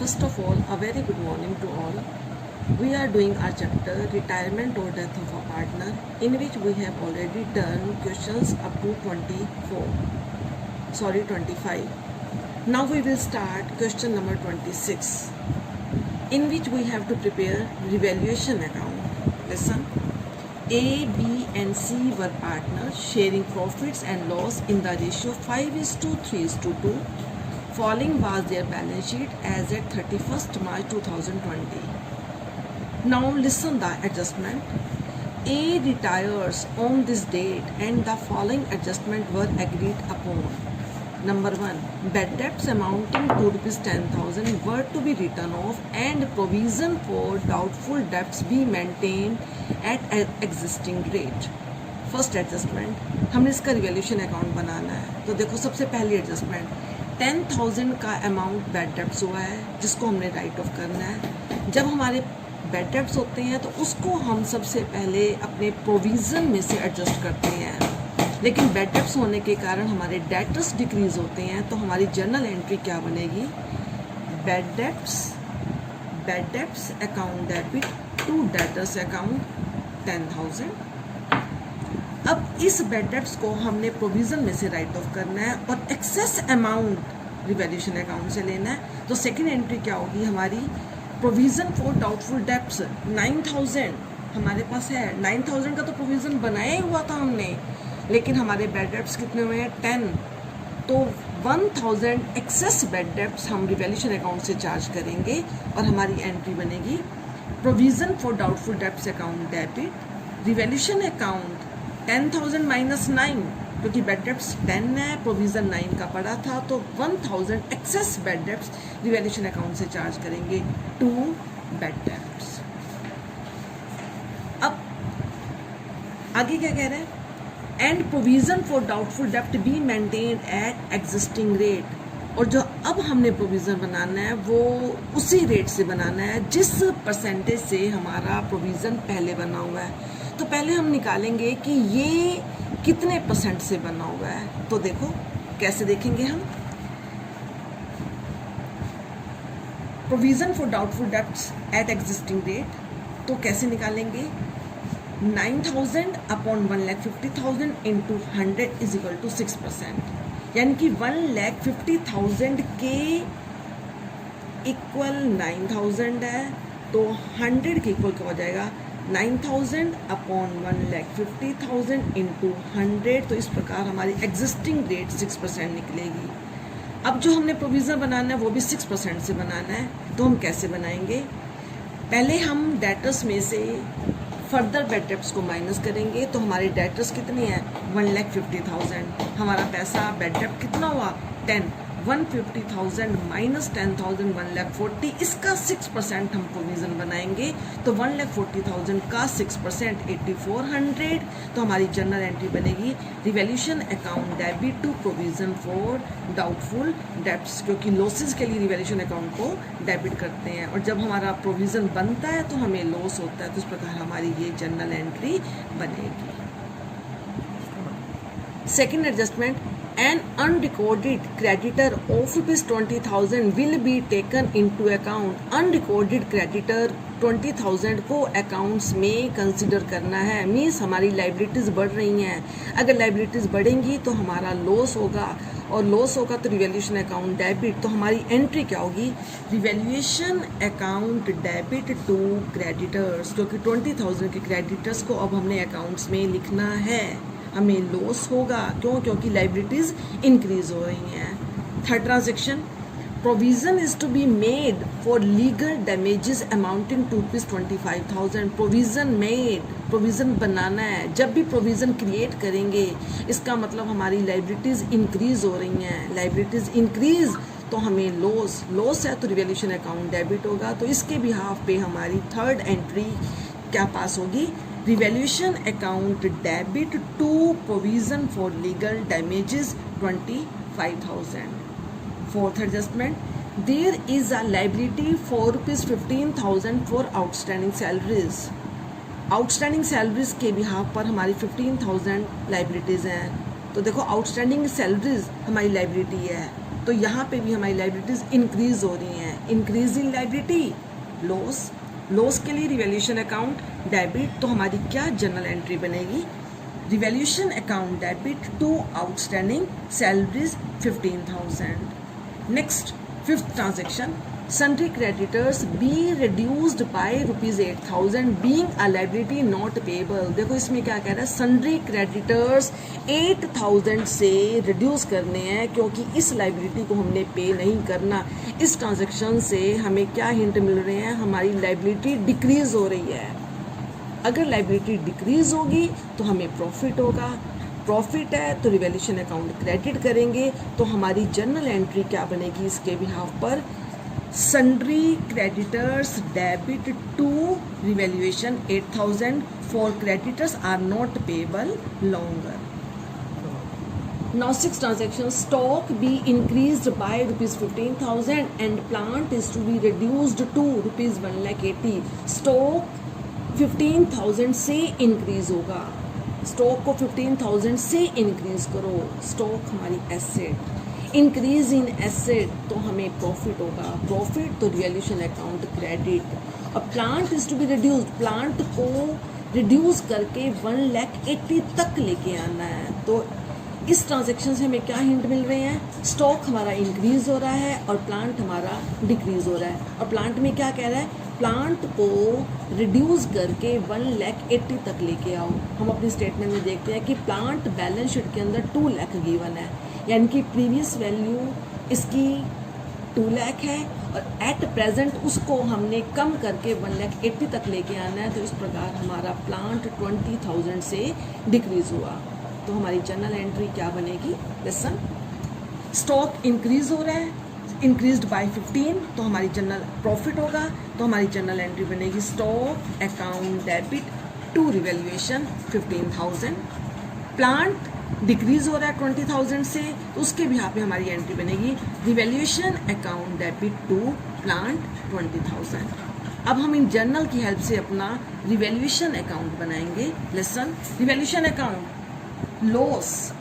First of all, a very good morning to all. We are doing our chapter Retirement or Death of a Partner, in which we have already done questions up to 25. Now we will start question number 26, in which we have to prepare revaluation account. Listen. A, B and C were partners sharing profits and loss in the ratio 5:3:2. Following was their balance sheet as at 31st March 2020. Now listen the adjustment. A retires on this date and the following adjustment were agreed upon. Number 1. Bad debts amounting to ₹10,000 were to be written off and provision for doubtful debts be maintained at existing rate. First adjustment, हमने इसका revaluation account बनाना है. तो देखो सबसे पहली adjustment 10,000 का amount bad debts हुआ है जिसको हमने राइट ऑफ करना है. जब हमारे बैड डेब्ट्स होते हैं तो उसको हम सबसे पहले अपने प्रोविज़न में से एडजस्ट करते हैं, लेकिन बैड डेब्ट्स होने के कारण हमारे डेटर्स डिक्रीज होते हैं. तो हमारी जर्नल एंट्री क्या बनेगी? Bad debts account debit to debtors account 10,000. अब इस बैड डेब्ट्स को हमने प्रोविज़न में से राइट ऑफ करना है और एक्सेस अमाउंट रिवैल्यूएशन अकाउंट से लेना है. तो सेकंड एंट्री क्या होगी हमारी? प्रोविज़न फॉर डाउटफुल डेब्ट्स 9,000 हमारे पास है. 9,000 का तो प्रोविज़न बनाया ही हुआ था हमने, लेकिन हमारे बैड डेब्ट्स कितने हुए हैं? 10. तो 1,000 एक्सेस बैड डेब्ट्स हम रिवैल्यूएशन अकाउंट से चार्ज करेंगे और हमारी एंट्री बनेगी provision for doubtful debts account debit revaluation account 10,000 minus 9, क्योंकि बैड डेब्ट्स 10 है, प्रोविज़न 9 का पड़ा था, तो 1,000 excess bad debts revaluation account से चार्ज करेंगे टू बैड डेब्ट्स. अब आगे क्या कह रहे हैं? एंड प्रोविज़न फॉर डाउटफुल डेब्ट be maintain at existing rate. और जो अब हमने प्रोविज़न बनाना है वो उसी रेट से बनाना है जिस परसेंटेज से हमारा प्रोविज़न पहले बना हुआ है. तो पहले हम निकालेंगे कि ये कितने परसेंट से बना हुआ है. तो देखो कैसे देखेंगे हम. Provision for doubtful debts at existing rate, तो कैसे निकालेंगे? 9,000 upon 1,50,000 into 100 is equal to 6%. यानी कि 1,50,000 के इक्वल 9,000 है, तो 100 के इक्वल क्या हो जाएगा? 9,000 अपॉन 1,50,000 इंटू 100. तो इस प्रकार हमारी एग्जिस्टिंग रेट 6% निकलेगी. अब जो हमने प्रोविज़न बनाना है वो भी 6% से बनाना है. तो हम कैसे बनाएंगे? पहले हम डेटर्स में से फर्दर बैड डेब्ट्स को माइनस करेंगे. तो हमारे डेटर्स कितने हैं? 1,50,000. हमारा पैसा बैड डेब्ट कितना हुआ? 10. 150,000 माइनस 10,000 1,40,000. इसका 6% हम प्रोविज़न बनाएंगे. तो 1,40,000 का 6% 8,400. तो हमारी जर्नल एंट्री बनेगी revaluation account debit to provision for doubtful debts, क्योंकि लॉसेस के लिए रिवैल्यूएशन अकाउंट को डेबिट करते हैं और जब हमारा प्रोविज़न बनता है तो हमें लॉस होता है. तो इस प्रकार हमारी ये जर्नल एंट्री बनेगी. Second adjustment, an unrecorded creditor of ₹20,000 will be taken into account. Unrecorded creditor 20,000 को अकाउंट्स में कंसिडर करना है. मीन्स हमारी लाइबिलिटीज़ बढ़ रही हैं. अगर लाइबिलिटीज़ बढ़ेंगी तो हमारा लॉस होगा और लॉस होगा तो रिवैल्यूएशन अकाउंट डेबिट. तो हमारी एंट्री क्या होगी? Revaluation account debit to creditors, क्योंकि 20,000 के क्रेडिटर्स को अब हमने अकाउंट्स में लिखना है. हमें लॉस होगा. क्योंकि लाइबिलिटीज़ इंक्रीज हो रही हैं. Third transaction, provision is to be made for legal damages amounting to ₹25,000. Provision बनाना है. जब भी प्रोविज़न क्रिएट करेंगे इसका मतलब हमारी लाइबिलिटीज़ इंक्रीज हो रही हैं. लाइबिलिटीज़ इंक्रीज तो हमें लॉस है, तो रिवैल्यूएशन अकाउंट डेबिट होगा. तो इसके बिहाफ पे हमारी थर्ड एंट्री क्या पास होगी? Revaluation account debit to provision for legal damages 25,000. Fourth adjustment, there is a liability for ₹15,000 for outstanding salaries. Outstanding salaries के बिहाफ पर हमारी 15,000 लाइबिलिटीज़ हैं. तो देखो आउटस्टैंडिंग सैलरीज हमारी लाइबिलिटी है, तो यहाँ पे भी हमारी लाइबिलिटीज़ इंक्रीज हो रही हैं. Increase in liability, loss, loss के लिए रिवैल्यूएशन अकाउंट डेबिट, तो हमारी क्या जर्नल एंट्री बनेगी, revaluation account debit to outstanding salaries 15,000। Next fifth transaction, sundry creditors be reduced by ₹8,000 being a liability not payable। देखो इसमें क्या कह रहा है, sundry creditors 8,000 से रिड्यूस करने हैं क्योंकि इस लाइबिलिटी को हमने पे नहीं करना। इस ट्रांजेक्शन से हमें क्या हिंट मिल रहे हैं, हमारी लाइबिलिटी डिक्रीज हो रही है। अगर लाइबिलिटी डिक्रीज होगी तो हमें प्रॉफिट होगा, प्रॉफिट है तो रिवैल्यूएशन अकाउंट क्रेडिट करेंगे, तो हमारी जर्नल एंट्री क्या बनेगी इसके बिहाफ पर, sundry creditors debit to revaluation 8,000 for creditors are not payable longer. Now sixth transaction, stock be increased by ₹15,000 and plant is to be reduced to ₹1,80,000। stock 15,000 से increase होगा, stock को 15,000 से increase करो, stock हमारी asset, increase in asset तो हमें profit होगा, profit तो रिवैल्यूएशन अकाउंट क्रेडिट। और plant is to be reduced, plant को रिड्यूस करके 1,80,000 तक लेके आना है। तो इस ट्रांजेक्शन से हमें क्या हिंट मिल रहे हैं, स्टॉक हमारा इंक्रीज हो रहा है और प्लांट हमारा डिक्रीज हो रहा है। और प्लांट में क्या कह रहा है, प्लांट को रिड्यूस करके 1,80,000 तक लेके आओ। हम अपनी स्टेटमेंट में देखते हैं कि प्लांट बैलेंस शीट के अंदर 2 लाख गिवन है, यानी कि प्रीवियस वैल्यू इसकी 2 लाख है और एट प्रेजेंट उसको हमने कम करके 1,80,000 तक लेके आना है। तो इस प्रकार हमारा प्लांट 20,000 से डिक्रीज हुआ, तो हमारी जर्नल एंट्री क्या बनेगी, लिसन, स्टॉक इंक्रीज हो रहा है, इंक्रीज्ड बाय 15, तो हमारी जनरल प्रॉफिट होगा, तो हमारी जनरल एंट्री बनेगी stock account debit to revaluation 15,000। Plant decrease हो रहा है 20,000 से, तो उसके भी यहाँ पे हमारी एंट्री बनेगी revaluation account debit to plant 20,000। अब हम इन जर्नल की हेल्प से अपना रिवैल्यूएशन अकाउंट बनाएंगे। Listen, revaluation account, loss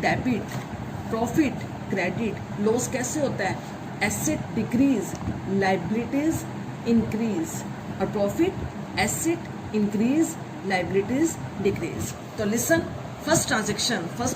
debit, profit credit. Loss कैसे होता है, एसेट डिक्रीज, लाइबिलिटीज इंक्रीज, और profit asset increase, liabilities decrease. तो लिसन, फर्स्ट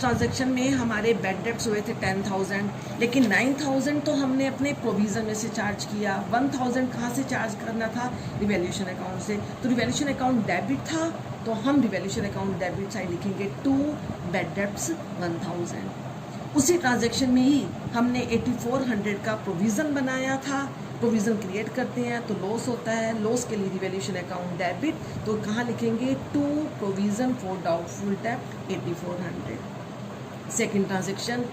ट्रांजेक्शन में हमारे बैड डेब्ट्स हुए थे 10,000, लेकिन 9,000 तो हमने अपने प्रोविजन में से चार्ज किया। 1,000 कहाँ से चार्ज करना था, रिवैल्यूएशन अकाउंट से। तो रिवैल्यूएशन अकाउंट डेबिट था, तो हम रिवैल्यूएशन अकाउंट डेबिट साइड लिखेंगे टू बैड डेब्ट्स 1,000। उसी ट्रांजेक्शन में ही हमने 8,400 का प्रोविज़न बनाया था, प्रोविज़न क्रिएट करते हैं तो लॉस होता है, लॉस के लिए रिवैल्यूएशन अकाउंट डेबिट, तो कहाँ लिखेंगे, टू प्रोविज़न फॉर डाउटफुल डेब्ट 8,400। Second transaction,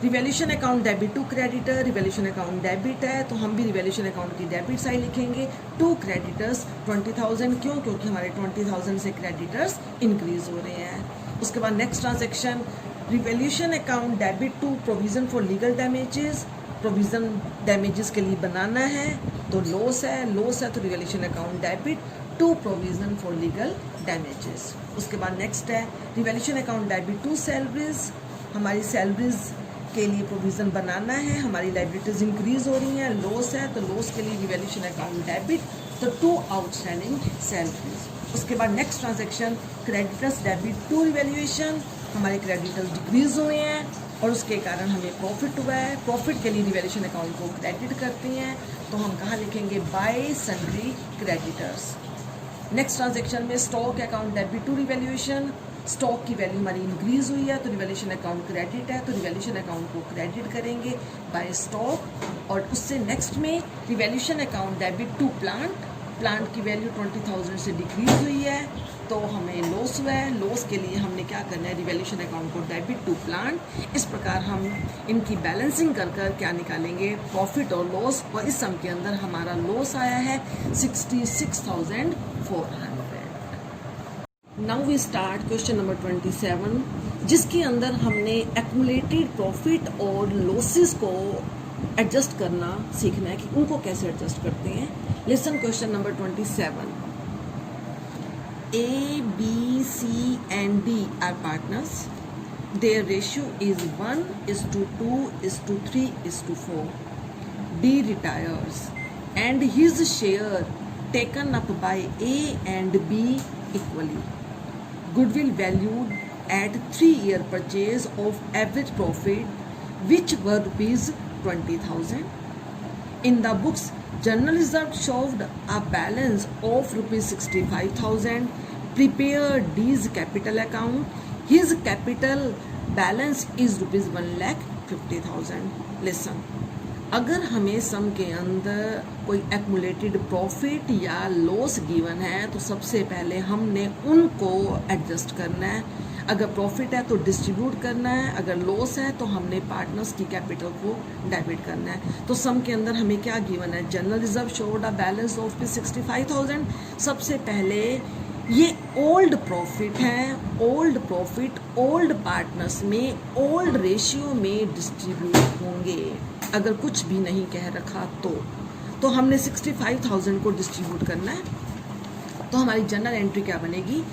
revaluation account debit to creditor, revaluation account debit है तो हम भी रिवैल्यूएशन अकाउंट की डेबिट साइड लिखेंगे, टू क्रेडिटर्स 20,000, क्यों, क्योंकि हमारे 20,000 से क्रेडिटर्स इंक्रीज हो रहे हैं। उसके बाद next transaction, revaluation account debit to provision for legal damages, provision damages के लिए बनाना है, तो लॉस है तो revaluation account debit to provision for legal damages. उसके बाद नेक्स्ट है revaluation account debit to salaries, हमारी सैलरीज के लिए प्रोविज़न बनाना है, हमारी लाइबिलिटीज इंक्रीज हो रही हैं, लॉस है तो लॉस के लिए रिवैल्यूएशन अकाउंट डेबिट, तो टू आउटस्टैंडिंग सैलरीज। उसके बाद next transaction, creditors debit to revaluation, हमारे क्रेडिटर्स डिक्रीज हुए हैं और उसके कारण हमें प्रॉफिट हुआ है, प्रॉफिट के लिए रिवैल्यूएशन अकाउंट को क्रेडिट करते हैं, तो हम कहाँ लिखेंगे, by sundry creditors. Next transaction में stock account debit to revaluation, stock की वैल्यू हमारी इंक्रीज हुई है तो रिवैल्यूएशन अकाउंट क्रेडिट है, तो रिवैल्यूएशन अकाउंट को क्रेडिट करेंगे बाय स्टॉक। और उससे नेक्स्ट में revaluation account debit to plant, plant की वैल्यू 20,000 से डिक्रीज हुई है तो हमें लॉस हुआ है, लॉस के लिए हमने क्या करना है, रिवैल्यूएशन अकाउंट को डेबिट टू प्लांट। इस प्रकार हम इनकी बैलेंसिंग कर क्या निकालेंगे, प्रॉफिट और लॉस, और इस सम के अंदर हमारा लॉस आया है 66,400। Now we start question number 27, जिसके अंदर हमने एक्यूमुलेटेड प्रॉफिट और लॉसेस को एडजस्ट करना सीखना है कि उनको कैसे एडजस्ट करते हैं। Listen question number 27, A, B, C and D are partners. Their ratio is 1:2:3:4. D retires and his share taken up by A and B equally. Goodwill valued at 3-year purchase of average profit, which were rupees 20,000. In the books, general reserve showed a balance of rupees 65,000. Prepare D's capital account. His capital balance is rupees 1,50,000. Listen. अगर हमें सम के अंदर कोई accumulated profit या loss given है तो सबसे पहले हमने उनको एडजस्ट करना है. अगर प्रॉफिट है तो डिस्ट्रीब्यूट करना है, अगर लॉस है तो हमने पार्टनर्स की कैपिटल को डेबिट करना है. तो सम के अंदर हमें क्या गिवन है? General reserve showed a balance of 65,000. सबसे पहले ये ओल्ड प्रॉफिट है. ओल्ड प्रॉफिट ओल्ड पार्टनर्स में ओल्ड रेशियो में डिस्ट्रीब्यूट होंगे. अगर कुछ भी नहीं कह रखा तो हमने 65,000 को डिस्ट्रीब्यूट करना है. तो हमारी जनरल एंट्री क्या बनेगी?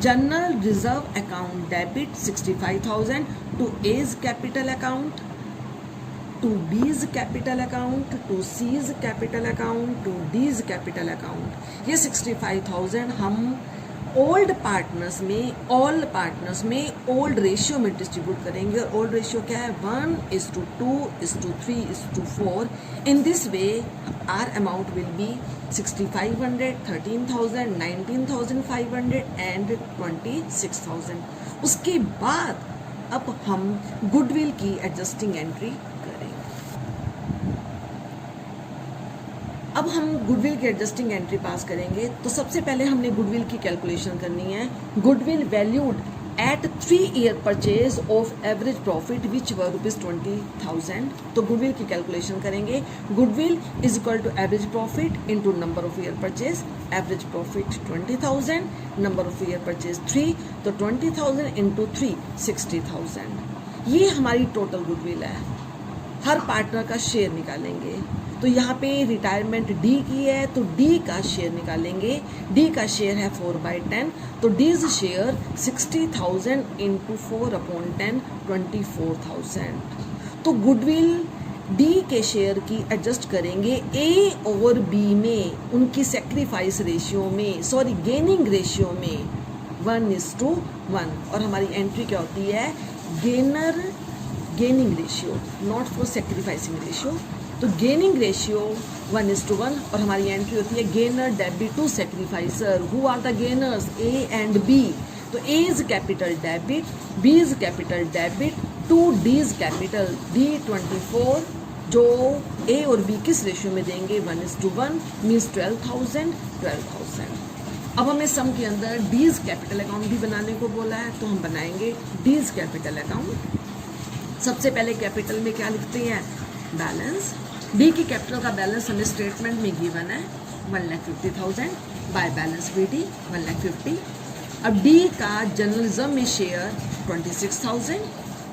General reserve account debit 65,000 to A's capital account, to B's capital account, to C's capital account, to D's capital account. ये 65,000 हम ओल्ड पार्टनर्स में, ऑल पार्टनर्स में ओल्ड रेशियो में डिस्ट्रीब्यूट करेंगे. और ओल्ड रेशियो क्या है? 1:2:3:4. In this way our amount will be 6,500, 13,000, 19,500 and 26,000. उसके बाद अब हम गुडविल की एडजस्टिंग एंट्री करेंगे. अब हम गुडविल की एडजस्टिंग एंट्री पास करेंगे. तो सबसे पहले हमने गुडविल की कैलकुलेशन करनी है. Goodwill valued at 3-year purchase of average profit which were rupees 20,000. तो गुडविल की कैलकुलेशन करेंगे. Goodwill is equal to average profit into number of year purchase. Average profit 20,000, number of year purchase 3, तो 20,000 into 3 60,000. ये हमारी total goodwill है. हर partner का share निकालेंगे. तो यहाँ पे रिटायरमेंट डी की है तो डी का शेयर निकालेंगे. डी का शेयर है 4/10. तो डीज शेयर 60,000 इंटू 4/10 24,000. तो गुडविल डी के शेयर की एडजस्ट करेंगे ए और बी में, उनकी सेक्रीफाइस रेशियो में, सॉरी गेनिंग रेशियो में 1:1. और हमारी एंट्री क्या होती है? Gaining ratio, not for sacrificing ratio. तो गेनिंग रेशियो 1:1 और हमारी एंट्री होती है gainer debit to sacrificer. Who are the gainers? A and B. तो A is capital debit, B is capital debit to D is capital. D 24 जो ए और B किस ratio में देंगे? 1:1 मीन्स 12,000. अब हमें सम के अंदर डीज कैपिटल अकाउंट भी बनाने को बोला है तो हम बनाएंगे डीज कैपिटल अकाउंट. सबसे पहले कैपिटल में क्या लिखते हैं? बैलेंस. डी की कैपिटल का बैलेंस हमें स्टेटमेंट में गिवन है 1,50,000 बाय बैलेंस BD 1,50,000. अब डी का जर्नलिज्म में शेयर 26,000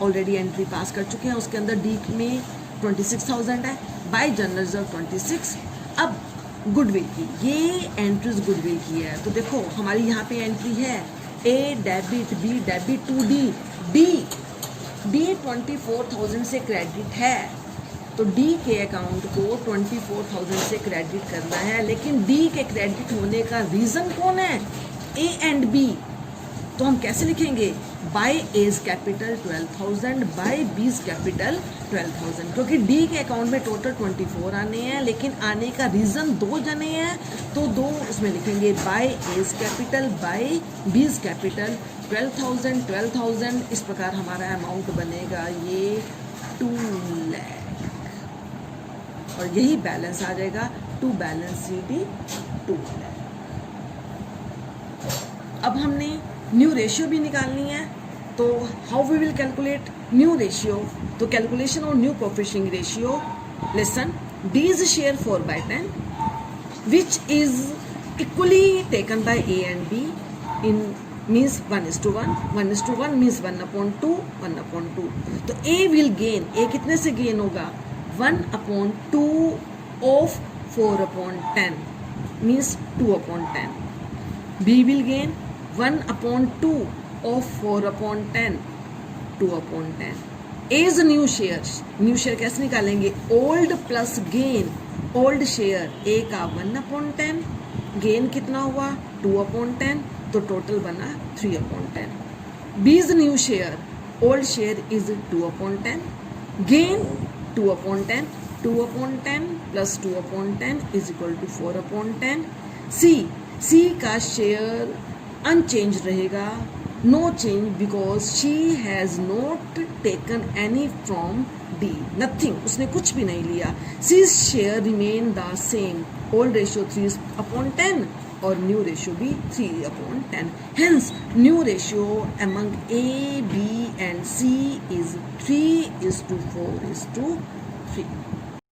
ऑलरेडी एंट्री पास कर चुके हैं. उसके अंदर डी में 26,000 है बाय जर्नलिज्म 26. अब गुडविल की ये एंट्रीज गुडविल की है. तो देखो हमारी यहाँ पे एंट्री है A debit, B debit to D. D 24,000 से क्रेडिट है तो डी के अकाउंट को 24,000 से क्रेडिट करना है. लेकिन डी के क्रेडिट होने का रीज़न कौन है? A and B. तो हम कैसे लिखेंगे? By A's capital 12,000 by B's capital 12,000. क्योंकि डी के अकाउंट में टोटल 24 आने हैं लेकिन आने का रीज़न 2 जने हैं तो 2 उसमें लिखेंगे by A's capital by B's capital 12,000. इस प्रकार हमारा अमाउंट बनेगा ये 2 लाख और यही बैलेंस आ जाएगा टू बैलेंस CD 2 लाख. अब हमने न्यू रेशियो भी निकालनी है. तो how we will calculate new ratio? तो calculation of new profit sharing ratio. Listen, D's share 4/10 which is equally taken by A and B in means 1:1. 1:1 means 1/2. तो ए will gain, ए कितने से गेन होगा? 1/2 of 4/10 means 2/10. B will gain 1/2 of 4/10 2/10. A is new share कैसे निकालेंगे? Old plus gain, old share A का 1/10, gain कितना हुआ 2/10, तो टोटल बना 3/10. B is new share, old share is 2/10, gain 2/10, 2/10 plus 2/10 is equal to 4/10. C का share unchange रहेगा, no change because she has not taken any from D, nothing, उसने कुछ भी नहीं लिया. C share remain the same, old ratio 3/10 और new ratio भी 3/10. Hence, new ratio among A, B and C is 3:4:3.